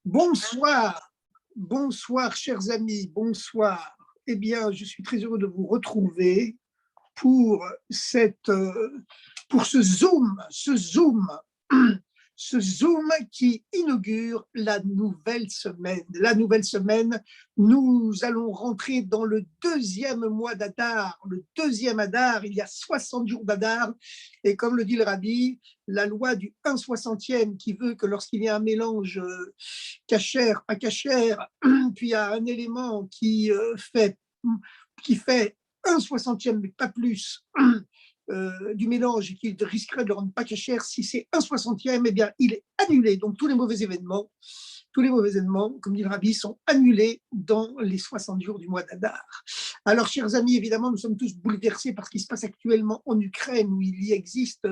Bonsoir, bonsoir chers amis, bonsoir. Eh bien, je suis très heureux de vous retrouver pour pour ce Zoom, ce Zoom qui inaugure la nouvelle semaine. La nouvelle semaine, nous allons rentrer dans le deuxième mois d'Adar, le deuxième Adar, il y a 60 jours d'Adar, et comme le dit le Rabbi, la loi du 1/60e qui veut que lorsqu'il y a un mélange cachère, pas cachère, puis il y a un élément qui fait 1/60e, mais pas plus, du mélange et qui risquerait de le rendre pas cachère, si c'est 1/60e, eh bien, il est annulé. Donc, tous les mauvais événements, comme dit le Rabbi, sont annulés dans les 60 jours du mois d'Adar. Alors, chers amis, évidemment, nous sommes tous bouleversés par ce qui se passe actuellement en Ukraine, où il y existe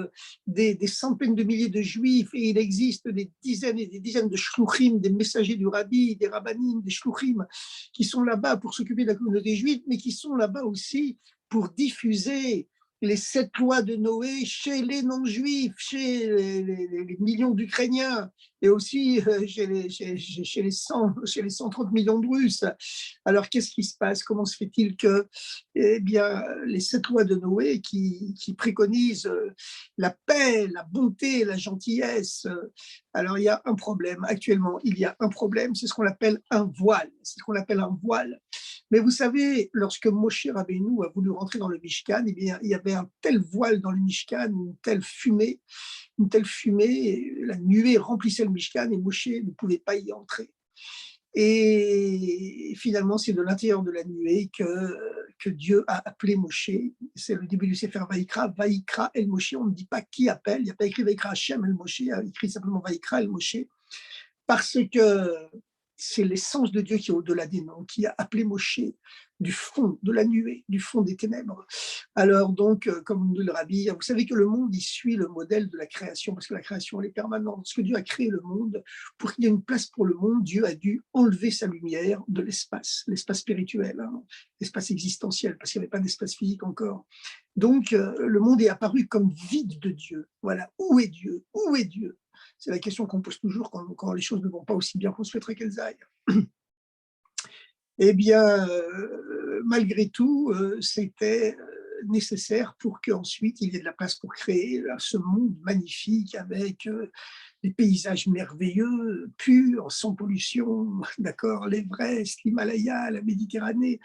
des centaines de milliers de juifs et il existe des dizaines et des dizaines de shluchim, des messagers du Rabbi, des rabbanim, des shluchim, qui sont là-bas pour s'occuper de la communauté juive, mais qui sont là-bas aussi pour diffuser les 7 lois de Noé chez les non-juifs, chez les millions d'Ukrainiens et aussi chez les 130 millions de Russes. Alors, qu'est-ce qui se passe? Comment se fait-il que eh bien, les 7 lois de Noé qui préconisent la paix, la bonté, la gentillesse, alors il y a un problème. Actuellement, il y a un problème, c'est ce qu'on appelle un voile. C'est ce qu'on appelle un voile. Mais vous savez, lorsque Moshe Rabbeinu a voulu rentrer dans le Mishkan, eh bien, il y avait un tel voile dans le Mishkan, une telle fumée, la nuée remplissait le Mishkan et Moshe ne pouvait pas y entrer. Et finalement, c'est de l'intérieur de la nuée que Dieu a appelé Moshe. C'est le début du Sefer Vaïkra, Vaïkra El Moshe. On ne dit pas qui appelle, il n'y a pas écrit Vaïkra Hashem El Moshe, il y a écrit simplement Vaïkra El Moshe, parce que c'est l'essence de Dieu qui est au-delà des noms, qui a appelé Moshe du fond de la nuée, du fond des ténèbres. Alors donc, comme nous dit le Rabbi, vous savez que le monde, il suit le modèle de la création, parce que la création, elle est permanente. Lorsque Dieu a créé le monde, pour qu'il y ait une place pour le monde, Dieu a dû enlever sa lumière de l'espace spirituel, hein, l'espace existentiel, parce qu'il n'y avait pas d'espace physique encore. Donc, le monde est apparu comme vide de Dieu. Voilà, où est Dieu? Où est Dieu? C'est la question qu'on pose toujours quand les choses ne vont pas aussi bien qu'on souhaiterait qu'elles aillent. Eh bien, malgré tout, c'était nécessaire pour qu'ensuite il y ait de la place pour créer ce monde magnifique avec des paysages merveilleux, purs, sans pollution, d'accord, l'Everest, l'Himalaya, la Méditerranée,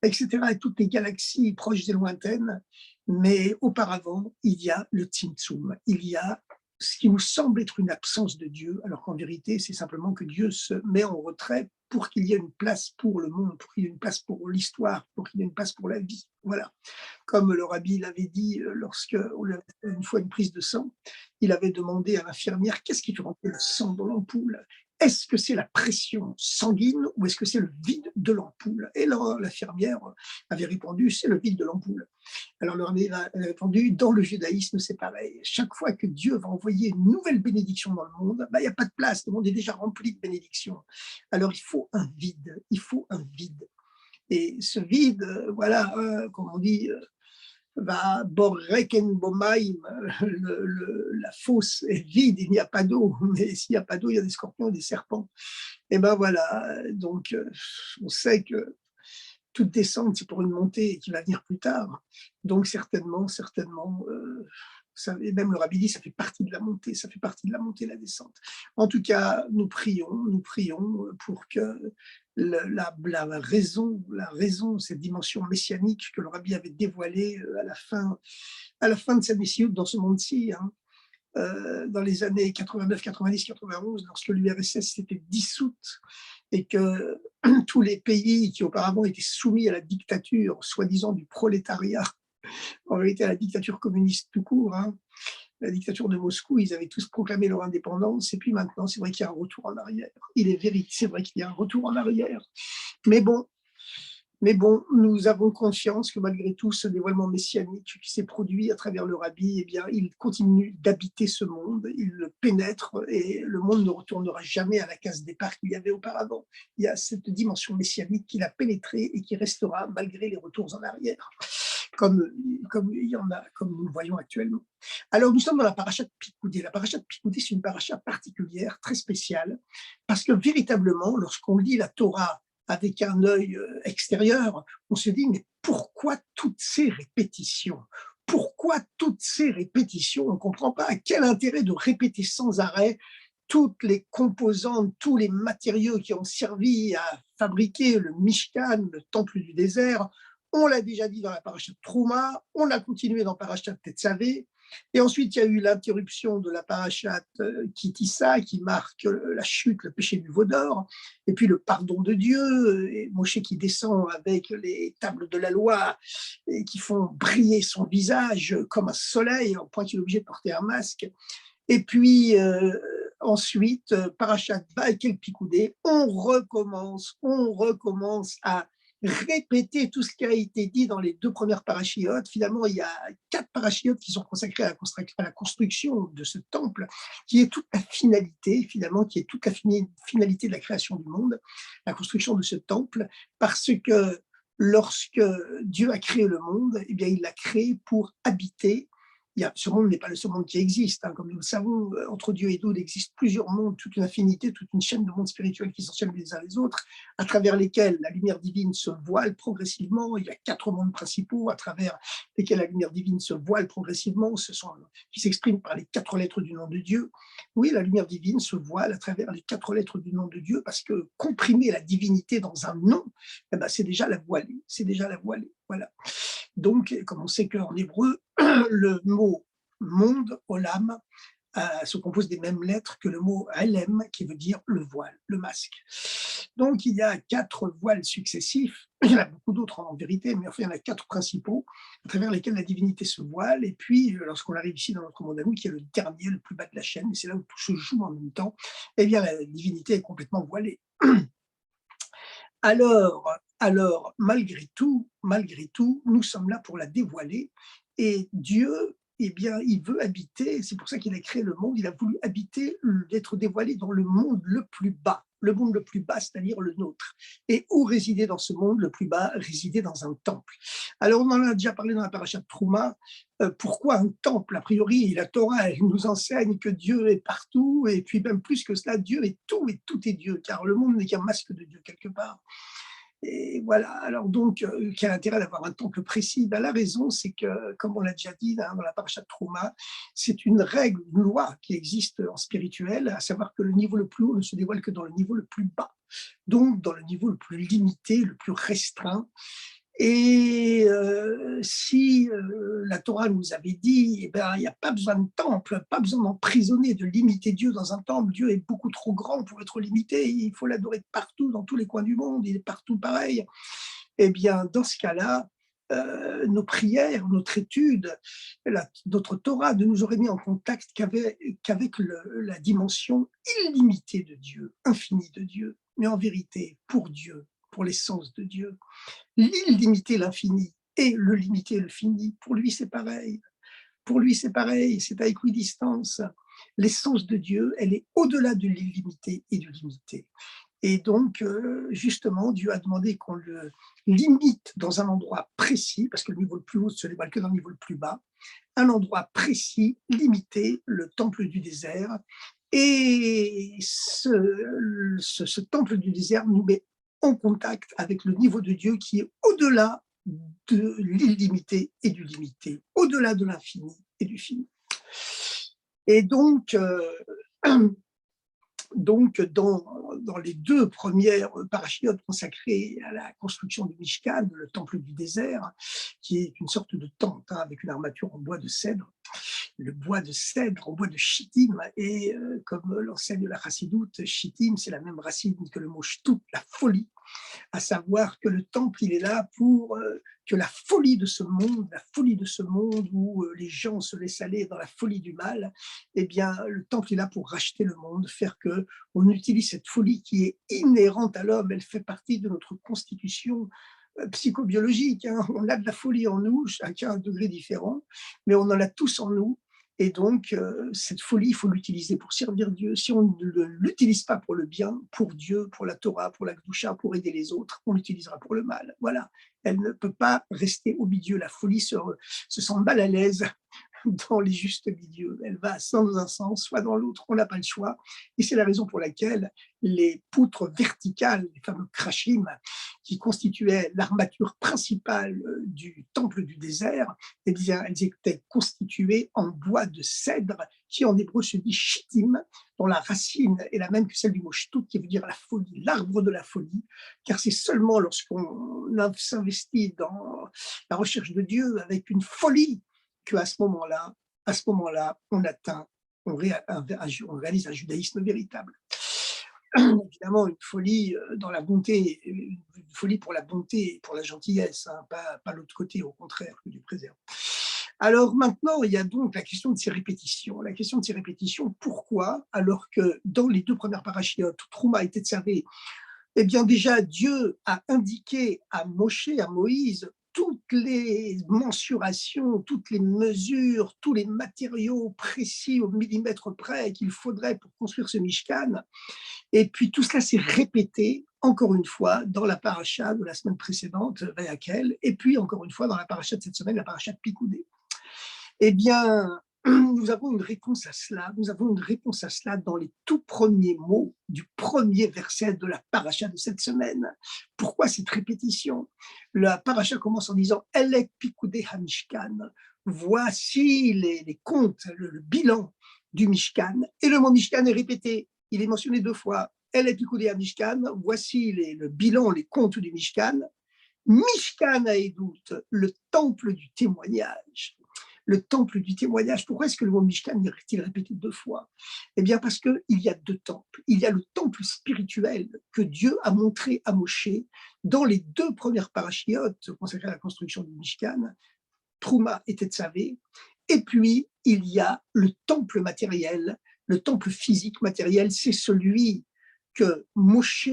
etc., et toutes les galaxies proches et lointaines. Mais auparavant, il y a le Tzimtzum, il y a ce qui nous semble être une absence de Dieu, alors qu'en vérité, c'est simplement que Dieu se met en retrait pour qu'il y ait une place pour le monde, pour qu'il y ait une place pour l'histoire, pour qu'il y ait une place pour la vie. Voilà. Comme le Rabbi l'avait dit lorsque on lui avait fait une fois une prise de sang, il avait demandé à l'infirmière: qu'est-ce qui fait rentrer le sang dans l'ampoule? Est-ce que c'est la pression sanguine ou est-ce que c'est le vide de l'ampoule? Et l'infirmière avait répondu: c'est le vide de l'ampoule. Alors le Rabbi a répondu: dans le judaïsme, c'est pareil. Chaque fois que Dieu va envoyer une nouvelle bénédiction dans le monde, il n'y a pas de place, le monde est déjà rempli de bénédictions. Alors il faut un vide, il faut un vide. Et ce vide, voilà, comme on dit, va borreken bomaim, la fosse est vide, il n'y a pas d'eau, mais s'il n'y a pas d'eau, il y a des scorpions et des serpents. Et ben voilà, donc on sait que toute descente, c'est pour une montée qui va venir plus tard. Donc certainement, et même le Rabbi dit, ça fait partie de la montée, ça fait partie de la montée et la descente. En tout cas, nous prions pour que la raison, cette dimension messianique que le Rabbi avait dévoilée à la fin de sa mission dans ce monde-ci, hein, dans les années 89, 90, 91, lorsque l'URSS s'était dissoute et que tous les pays qui auparavant étaient soumis à la dictature, soi-disant du prolétariat, en réalité à la dictature communiste tout court, hein, la dictature de Moscou, ils avaient tous proclamé leur indépendance, et puis maintenant, c'est vrai qu'il y a un retour en arrière. Il est véridique, c'est vrai qu'il y a un retour en arrière. Mais bon, nous avons conscience que malgré tout, ce dévoilement messianique qui s'est produit à travers le Rabbi, eh bien, il continue d'habiter ce monde, il le pénètre et le monde ne retournera jamais à la case départ qu'il y avait auparavant. Il y a cette dimension messianique qui l'a pénétré et qui restera malgré les retours en arrière. comme, comme il y en a, comme nous le voyons actuellement. Alors, nous sommes dans la paracha de Picoudé. La paracha de Picoudé, c'est une paracha particulière, très spéciale, parce que véritablement, lorsqu'on lit la Torah avec un œil extérieur, on se dit, mais pourquoi toutes ces répétitions? Pourquoi toutes ces répétitions? On ne comprend pas quel intérêt de répéter sans arrêt toutes les composantes, tous les matériaux qui ont servi à fabriquer le Mishkan, le temple du désert. On l'a déjà dit dans la paracha de Trouma, on a continué dans la paracha de Tetzavé, et ensuite il y a eu l'interruption de la paracha Kitissa qui marque la chute, le péché du veau d'or, et puis le pardon de Dieu, et Moshe qui descend avec les tables de la loi et qui font briller son visage comme un soleil, au point qu'il est obligé de porter un masque. Et puis ensuite, Parashat Vaïkel Picoudé, on recommence à répéter tout ce qui a été dit dans les 2 premières parachiotes. Finalement, il y a 4 parachiotes qui sont consacrés à la construction de ce temple, qui est toute la finalité, finalement, qui est toute la finalité de la création du monde, la construction de ce temple, parce que lorsque Dieu a créé le monde, eh bien, il l'a créé pour habiter. Ce monde n'est pas le seul monde qui existe. Hein. Comme nous le savons, entre Dieu et nous, il existe plusieurs mondes, toute une infinité, toute une chaîne de mondes spirituels qui s'enchaînent les uns les autres, à travers lesquels la lumière divine se voile progressivement. Il y a 4 mondes principaux à travers lesquels la lumière divine se voile progressivement, qui s'expriment par les 4 lettres du nom de Dieu. Oui, la lumière divine se voile à travers les 4 lettres du nom de Dieu, parce que comprimer la divinité dans un nom, eh ben, c'est déjà la voiler. C'est déjà la voiler. Voilà. Donc, comme on sait qu'en hébreu, le mot monde, olam, se compose des mêmes lettres que le mot Alem, qui veut dire le voile, le masque. Donc, il y a 4 voiles successifs. Il y en a beaucoup d'autres en vérité, mais enfin, il y en a 4 principaux à travers lesquels la divinité se voile. Et puis, lorsqu'on arrive ici dans notre monde à nous, qui est le dernier, le plus bas de la chaîne, et c'est là où tout se joue en même temps, eh bien, la divinité est complètement voilée. Alors, malgré tout, nous sommes là pour la dévoiler. Et Dieu, eh bien, il veut habiter, c'est pour ça qu'il a créé le monde, il a voulu habiter, d'être dévoilé dans le monde le monde le plus bas, c'est-à-dire le nôtre. Et où résider dans ce monde le plus bas? Résider dans un temple. Alors, on en a déjà parlé dans la paracha de Trouma. Pourquoi un temple? A priori, la Torah, elle nous enseigne que Dieu est partout, et puis même plus que cela, Dieu est tout, et tout est Dieu, car le monde n'est qu'un masque de Dieu quelque part. Et voilà, alors donc, quel intérêt d'avoir un temple précis? Ben, la raison, c'est que, comme on l'a déjà dit dans la paracha de Trouma, c'est une règle, une loi qui existe en spirituel, à savoir que le niveau le plus haut ne se dévoile que dans le niveau le plus bas, donc dans le niveau le plus limité, le plus restreint. Et si la Torah nous avait dit, eh ben, il n'y a pas besoin de temple, pas besoin d'emprisonner, de limiter Dieu dans un temple, Dieu est beaucoup trop grand pour être limité, il faut l'adorer partout, dans tous les coins du monde, il est partout pareil. Eh bien, dans ce cas-là, nos prières, notre étude, notre Torah ne nous aurait mis en contact qu'avec la dimension illimitée de Dieu, infinie de Dieu, mais en vérité, pour Dieu, pour l'essence de Dieu. L'illimité, l'infini, et le limité, le fini, pour lui c'est pareil. Pour lui c'est pareil, c'est à équidistance. L'essence de Dieu, elle est au-delà de l'illimité et du limité. Et donc, justement, Dieu a demandé qu'on le limite dans un endroit précis, parce que le niveau le plus haut se dévoile que dans le niveau le plus bas, un endroit précis, limité, le temple du désert. Et ce temple du désert nous met en contact avec le niveau de Dieu qui est au-delà de l'illimité et du limité, au-delà de l'infini et du fini. Et donc, donc dans les 2 premières parachiotes consacrées à la construction du Mishkan, le temple du désert, qui est une sorte de tente avec une armature en bois de cèdre, le bois de cèdre en bois de chittim, et comme l'enseigne la chassidoute, chittim, c'est la même racine que le mot shtout, la folie, à savoir que le temple, il est là pour que la folie de ce monde où les gens se laissent aller dans la folie du mal, eh bien, le temple est là pour racheter le monde, faire que on utilise cette folie qui est inhérente à l'homme, elle fait partie de notre constitution psychobiologique. Hein. On a de la folie en nous, chacun à un degré différent, mais on en a tous en nous. Et donc, cette folie, il faut l'utiliser pour servir Dieu. Si on ne l'utilise pas pour le bien, pour Dieu, pour la Torah, pour la Kedusha, pour aider les autres, on l'utilisera pour le mal. Voilà. Elle ne peut pas rester au milieu. La folie se sent mal à l'aise dans les justes milieux. Elle va soit dans un sens, soit dans l'autre. On n'a pas le choix. Et c'est la raison pour laquelle les poutres verticales, les fameux krashim, qui constituaient l'armature principale du temple du désert, eh bien, elles étaient constituées en bois de cèdre, qui en hébreu se dit shittim, dont la racine est la même que celle du mot shtout, qui veut dire la folie, l'arbre de la folie, car c'est seulement lorsqu'on s'investit dans la recherche de Dieu avec une folie qu'à ce moment-là, on atteint, on réalise un judaïsme véritable. Évidemment, une folie dans la bonté, une folie pour la bonté et pour la gentillesse, hein, pas l'autre côté, au contraire, que Dieu préserve. Alors maintenant, il y a donc la question de ces répétitions. La question de ces répétitions, pourquoi, alors que dans les deux premières parachiotes, Trouma et Tetzavé, eh bien déjà, Dieu a indiqué à Moshe, à Moïse, toutes les mensurations, toutes les mesures, tous les matériaux précis au millimètre près qu'il faudrait pour construire ce Mishkan. Et puis tout cela s'est répété encore une fois dans la paracha de la semaine précédente, Vayakel, et puis encore une fois dans la paracha de cette semaine, la paracha de Pikoudé. Eh bien, nous avons une réponse à cela. Nous avons une réponse à cela dans les tout premiers mots du premier verset de la paracha de cette semaine. Pourquoi cette répétition? La paracha commence en disant « Elek Pikoudé HaMishkan ». Voici les comptes, le bilan du Mishkan. Et le mot Mishkan est répété. Il est mentionné deux fois. Elek Pikoudé HaMishkan. Voici le bilan, les comptes du Mishkan. Mishkan Haedut, le temple du témoignage. Le temple du témoignage. Pourquoi est-ce que le mot Mishkan est-il répété deux fois? Eh bien, parce qu'il y a deux temples. Il y a le temple spirituel que Dieu a montré à Moshe dans les deux premières parachiotes consacrées à la construction du Mishkan, Trouma et Tetzavé. Et puis, il y a le temple matériel, le temple physique matériel, c'est celui que Moshe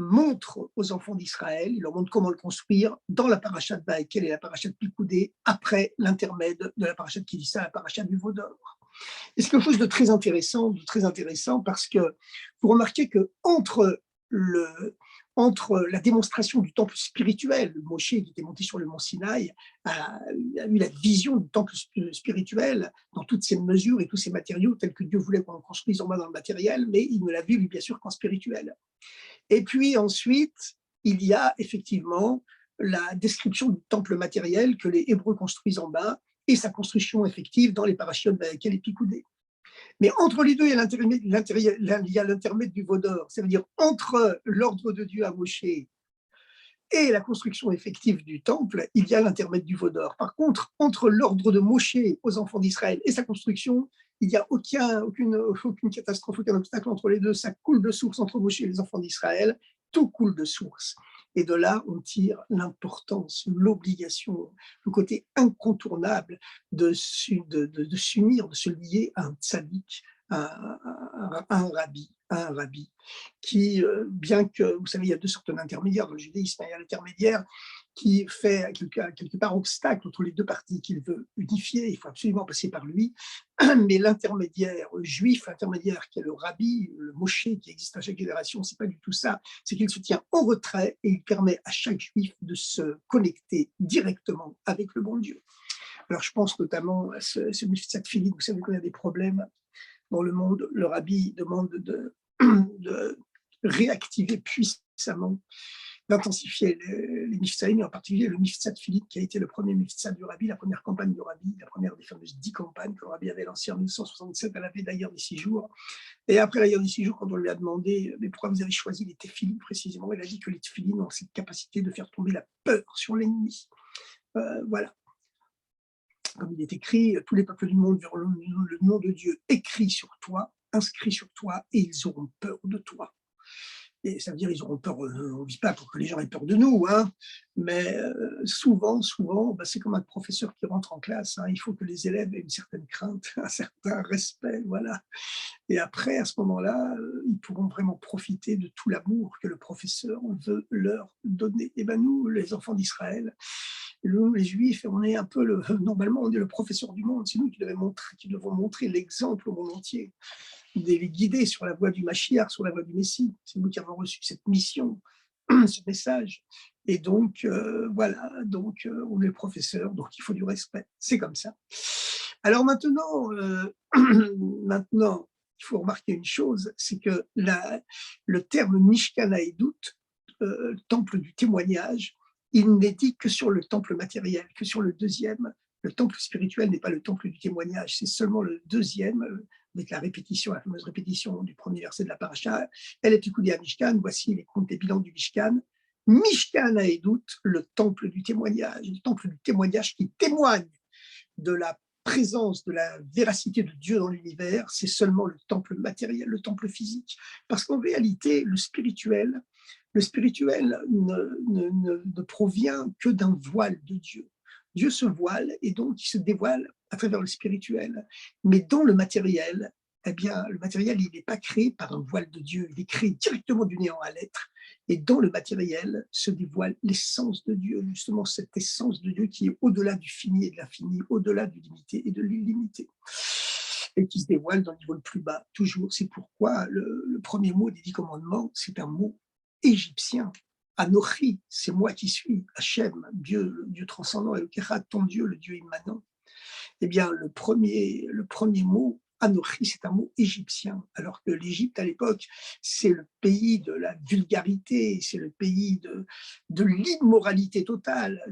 montre aux enfants d'Israël, il leur montre comment le construire dans la paracha de Baékel et la paracha de Pikoudé, après l'intermède de la paracha de Kilissa, la paracha du veau d'or. Et c'est quelque chose de très intéressant parce que vous remarquez que entre la démonstration du temple spirituel, Moshe qui était monté sur le mont Sinaï a eu la vision du temple spirituel dans toutes ses mesures et tous ses matériaux tels que Dieu voulait qu'on le construise en bas dans le matériel, mais il ne l'a vu lui bien sûr qu'en spirituel. Et puis ensuite, il y a effectivement la description du temple matériel que les Hébreux construisent en bas et sa construction effective dans les parachiotes Baékel et Pikoudé. Mais entre les deux, il y a l'intermède du veau d'or, c'est-à-dire entre l'ordre de Dieu à Moshe et la construction effective du temple, il y a l'intermède du veau d'or. Par contre, entre l'ordre de Moshe aux enfants d'Israël et sa construction, il n'y a aucune catastrophe, aucun obstacle entre les deux. Ça coule de source entre Moshe et les enfants d'Israël. Tout coule de source. Et de là, on tire l'importance, l'obligation, le côté incontournable de s'unir, de se lier à un tzaddik, à un rabbi, qui, bien que, vous savez, il y a deux sortes d'intermédiaires dans le judaïsme. Il y a l'intermédiaire qui fait quelque part obstacle entre les deux parties qu'il veut unifier, il faut absolument passer par lui, mais l'intermédiaire juif, l'intermédiaire qui est le rabbi, le Moshe qui existe à chaque génération, c'est pas du tout ça, c'est qu'il se tient en retrait et il permet à chaque juif de se connecter directement avec le bon Dieu. Alors je pense notamment à ce Mifsat Philippe, vous savez qu'on a des problèmes dans le monde, le rabbi demande de réactiver puissamment, d'intensifier les mifsaïm, et en particulier le mifsat Philippe, qui a été le premier mifsat du rabbi, la première campagne du rabbi, la première des fameuses 10 campagnes que le rabbi avait lancées en 1967 à la veille d'ailleurs des 6 jours. Et après l'ailleurs des 6 jours, quand on lui a demandé mais pourquoi vous avez choisi les téphilines précisément, il a dit que les téphilines ont cette capacité de faire tomber la peur sur l'ennemi. Voilà. Comme il est écrit, tous les peuples du monde verront le nom de Dieu écrit sur toi, inscrit sur toi, et ils auront peur de toi. Et ça veut dire ils auront peur, on ne vit pas pour que les gens aient peur de nous, hein, mais souvent, bah, c'est comme un professeur qui rentre en classe, hein, il faut que les élèves aient une certaine crainte, un certain respect, voilà. Et après, à ce moment-là, ils pourront vraiment profiter de tout l'amour que le professeur veut leur donner. Et ben nous, les enfants d'Israël, nous, les Juifs, on est un peu le normalement, on est le professeur du monde. C'est nous qui devons montrer l'exemple au monde entier, de les guider sur la voie du Mashiach, sur la voie du Messie. C'est nous qui avons reçu cette mission, ce message. Et donc, voilà, donc on est le professeur, donc il faut du respect. C'est comme ça. Alors maintenant, maintenant, il faut remarquer une chose, c'est que le terme Mishkan Haedut, temple du témoignage, il n'est dit que sur le temple matériel, que sur le deuxième. Le temple spirituel n'est pas le temple du témoignage, c'est seulement le deuxième, avec la répétition, la fameuse répétition du premier verset de la paracha. Elle est écoutée à Mishkan, voici les comptes et bilans du Mishkan. Mishkan Haedut, le temple du témoignage qui témoigne de la présence, de la véracité de Dieu dans l'univers, c'est seulement le temple matériel, le temple physique. Parce qu'en réalité, le spirituel ne provient que d'un voile de Dieu. Dieu se voile et donc il se dévoile à travers le spirituel. Mais dans le matériel, eh bien, le matériel, il n'est pas créé par un voile de Dieu, il est créé directement du néant à l'être. Et dans le matériel se dévoile l'essence de Dieu, justement cette essence de Dieu qui est au-delà du fini et de l'infini, au-delà du limité et de l'illimité, et qui se dévoile dans le niveau le plus bas, toujours. C'est pourquoi le premier mot des 10 commandements, c'est un mot égyptien. Anochi, c'est moi qui suis, Hachem, Dieu, le Dieu transcendant, et le Kérat, ton Dieu, le Dieu immanent. Eh bien, le premier mot, Anochi, c'est un mot égyptien, alors que l'Égypte, à l'époque, c'est le pays de la vulgarité, c'est le pays de l'immoralité totale,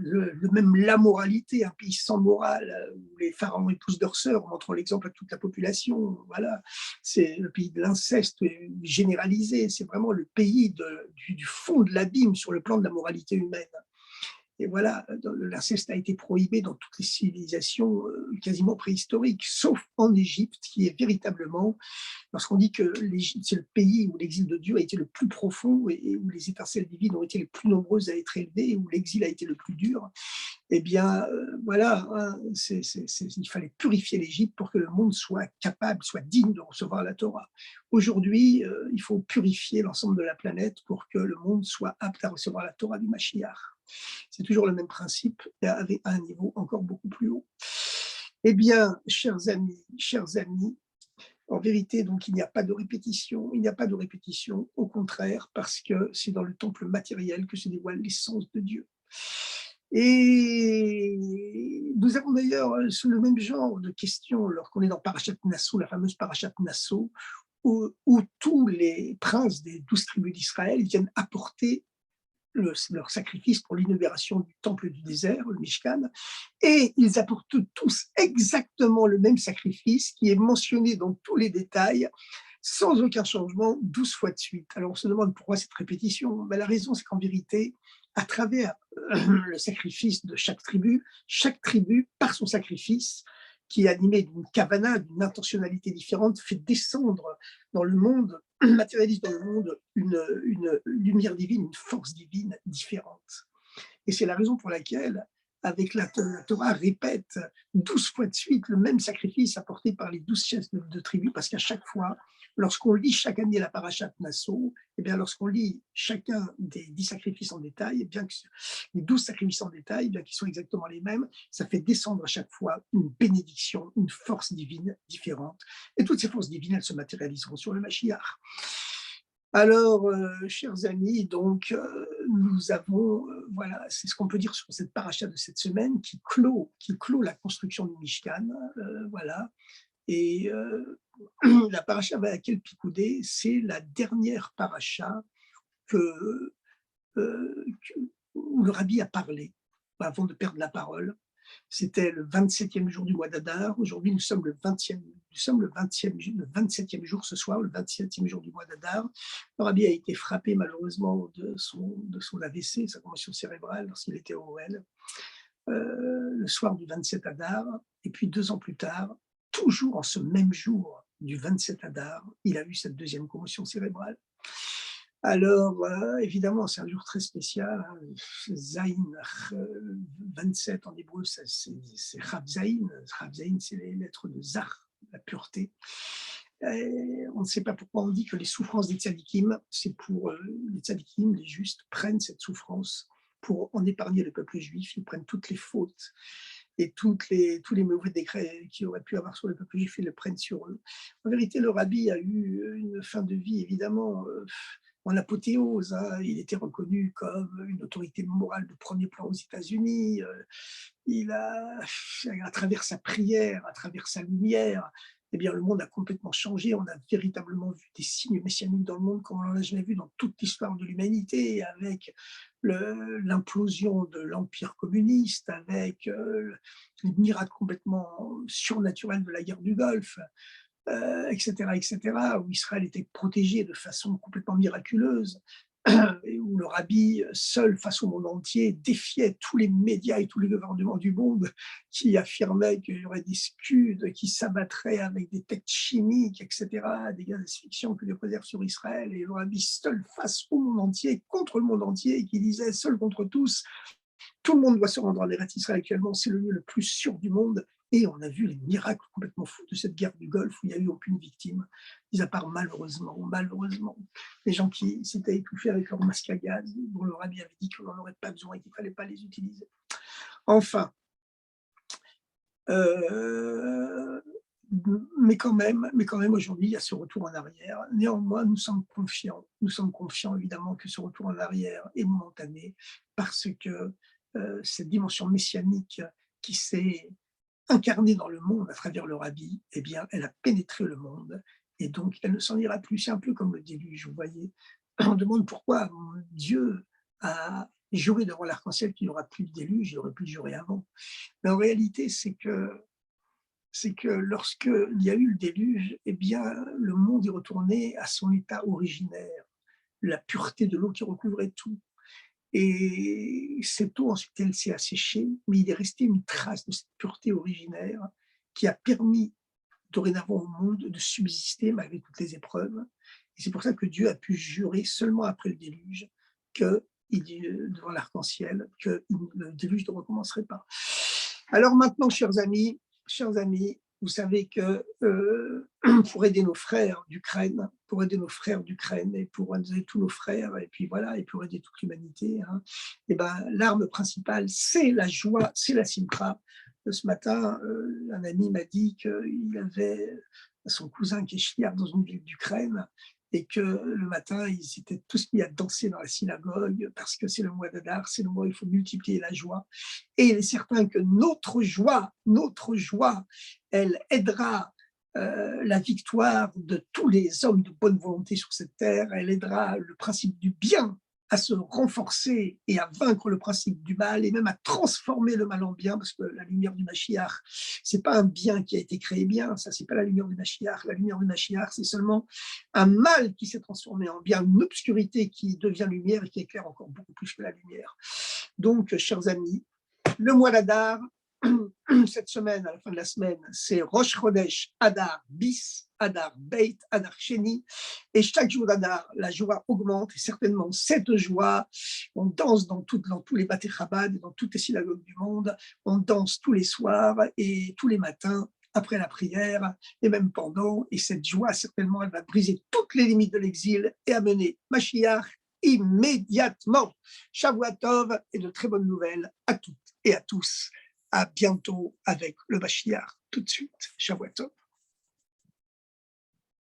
même l'amoralité, un pays sans morale, où les pharaons épousent leurs sœurs, montrant l'exemple à toute la population. Voilà, c'est le pays de l'inceste généralisé, c'est vraiment le pays du fond de l'abîme sur le plan de la moralité humaine. Et voilà, l'inceste a été prohibé dans toutes les civilisations quasiment préhistoriques, sauf en Égypte, qui est véritablement, lorsqu'on dit que l'Égypte, c'est le pays où l'exil de Dieu a été le plus profond et où les étincelles divines ont été les plus nombreuses à être élevées, et où l'exil a été le plus dur, eh bien, voilà, hein, il fallait purifier l'Égypte pour que le monde soit capable, soit digne de recevoir la Torah. Aujourd'hui, il faut purifier l'ensemble de la planète pour que le monde soit apte à recevoir la Torah du Mashiach. C'est toujours le même principe, mais avec un niveau encore beaucoup plus haut. Eh bien, chers amis, en vérité, donc, il n'y a pas de répétition, il n'y a pas de répétition, au contraire, parce que c'est dans le temple matériel que se dévoile l'essence de Dieu. Et nous avons d'ailleurs le même genre de questions lorsqu'on est dans Parashat Nassau, la fameuse Parashat Nassau, où tous les princes des 12 tribus d'Israël viennent apporter leur sacrifice pour l'inauguration du temple du désert, le Mishkan, et ils apportent tous exactement le même sacrifice qui est mentionné dans tous les détails, sans aucun changement, 12 fois de suite. Alors on se demande pourquoi cette répétition. Ben, la raison, c'est qu'en vérité, à travers le sacrifice de chaque tribu, par son sacrifice, qui est animé d'une kavana, d'une intentionnalité différente, fait descendre dans le monde, matérialise dans le monde une lumière divine, une force divine différente. Et c'est la raison pour laquelle, avec la Torah répète 12 fois de suite le même sacrifice apporté par les 12 chefs de tribu, parce qu'à chaque fois, lorsqu'on lit chaque année la parashat Nassau, et bien lorsqu'on lit chacun des 10 sacrifices en détail, et bien que les 12 sacrifices en détail, bien qu'ils soient exactement les mêmes, ça fait descendre à chaque fois une bénédiction, une force divine différente. Et toutes ces forces divines, elles se matérialiseront sur le Mashiach. Alors, chers amis, donc, nous avons, voilà, c'est ce qu'on peut dire sur cette paracha de cette semaine qui clôt la construction du Mishkan, voilà. Et la paracha Vayakhel Pikoudé, c'est la dernière paracha que, où le rabbi a parlé avant de perdre la parole. C'était le 27e jour du mois d'Adar. Aujourd'hui, nous sommes le 27e jour ce soir, le 27e jour du mois d'Adar. Le rabbi a été frappé malheureusement de son AVC, sa commotion cérébrale, lorsqu'il était au OL, le soir du 27 Adar. Et puis 2 ans plus tard, toujours en ce même jour du 27 Adar, il a eu cette deuxième commotion cérébrale. Alors, évidemment, c'est un jour très spécial, hein, Zayin, 27 en hébreu, ça c'est Chav Zayin. Chav Zayin, c'est les lettres de Zar, la pureté. On ne sait pas pourquoi on dit que les souffrances des tzadikim, c'est pour les tzadikim, les justes, prennent cette souffrance pour en épargner le peuple juif. Ils prennent toutes les fautes et tous les mauvais décrets qui auraient pu avoir sur le peuple juif, ils le prennent sur eux. En vérité, le rabbi a eu une fin de vie, évidemment, en apothéose, hein. Il était reconnu comme une autorité morale de premier plan aux États-Unis. Il a, à travers sa prière, à travers sa lumière, eh bien, le monde a complètement changé. On a véritablement vu des signes messianiques dans le monde comme on n'en a jamais vu dans toute l'histoire de l'humanité, avec l'implosion de l'empire communiste, avec les miracles complètement surnaturels de la guerre du Golfe, etc., etc., où Israël était protégé de façon complètement miraculeuse, et où le rabbi, seul face au monde entier, défiait tous les médias et tous les gouvernements du monde qui affirmaient qu'il y aurait des Scuds qui s'abattraient avec des textes chimiques, etc., des gaz d'asphyxiant que des préserves sur Israël, et le rabbi seul face au monde entier, contre le monde entier, et qui disait seul contre tous, tout le monde doit se rendre en Eretz Israël actuellement, c'est le lieu le plus sûr du monde. Et on a vu les miracles complètement fous de cette guerre du Golfe où il n'y a eu aucune victime, mis à part malheureusement, les gens qui s'étaient étouffés avec leur masque à gaz, dont le rabbi avait dit qu'on n'en aurait pas besoin et qu'il ne fallait pas les utiliser. Enfin, euh, mais quand même aujourd'hui, il y a ce retour en arrière. Néanmoins, nous sommes confiants évidemment que ce retour en arrière est momentané parce que cette dimension messianique qui s'est incarnée dans le monde à travers le rabbi, eh bien, elle a pénétré le monde et donc elle ne s'en ira plus. C'est un peu comme le déluge, vous voyez. On demande pourquoi Dieu a juré devant l'arc-en-ciel qu'il n'y aura plus de déluge, il aurait pu jurer avant. Mais en réalité, c'est que lorsqu'il y a eu le déluge, eh bien, le monde est retourné à son état originaire, la pureté de l'eau qui recouvrait tout. Et cette eau, ensuite, elle s'est asséchée, mais il est resté une trace de cette pureté originaire qui a permis dorénavant au monde de subsister malgré toutes les épreuves. Et c'est pour ça que Dieu a pu jurer seulement après le déluge devant l'arc-en-ciel, que le déluge ne recommencerait pas. Alors maintenant, chers amis, vous savez que pour aider nos frères d'Ukraine, et pour aider tous nos frères, et puis voilà, et pour aider toute l'humanité, hein, et ben, l'arme principale, c'est la joie, c'est la simcha. Ce matin, un ami m'a dit qu'il avait son cousin qui est chliard dans une ville d'Ukraine, et que le matin, ils étaient tous mis à danser dans la synagogue parce que c'est le mois d'Adar, c'est le mois où il faut multiplier la joie. Et il est certain que notre joie, elle aidera la victoire de tous les hommes de bonne volonté sur cette terre, elle aidera le principe du bien à se renforcer et à vaincre le principe du mal et même à transformer le mal en bien, parce que la lumière du Mashiach, c'est pas un bien qui a été créé bien, ça c'est pas la lumière du Mashiach. La lumière du Mashiach, c'est seulement un mal qui s'est transformé en bien, une obscurité qui devient lumière et qui éclaire encore beaucoup plus que la lumière. Donc, chers amis, le mois d'Adar, cette semaine, à la fin de la semaine, c'est Rosh Chodesh, Adar bis, Adar beit, Adar sheni, et chaque jour d'Adar, la joie augmente, et certainement cette joie, on danse dans tous les Bate Chabad, dans toutes les synagogues du monde, on danse tous les soirs et tous les matins, après la prière, et même pendant, et cette joie, certainement, elle va briser toutes les limites de l'exil et amener Mashiach immédiatement. Shavua Tov et de très bonnes nouvelles à toutes et à tous. À bientôt avec le Mashiach. Tout de suite. Shavua Tov.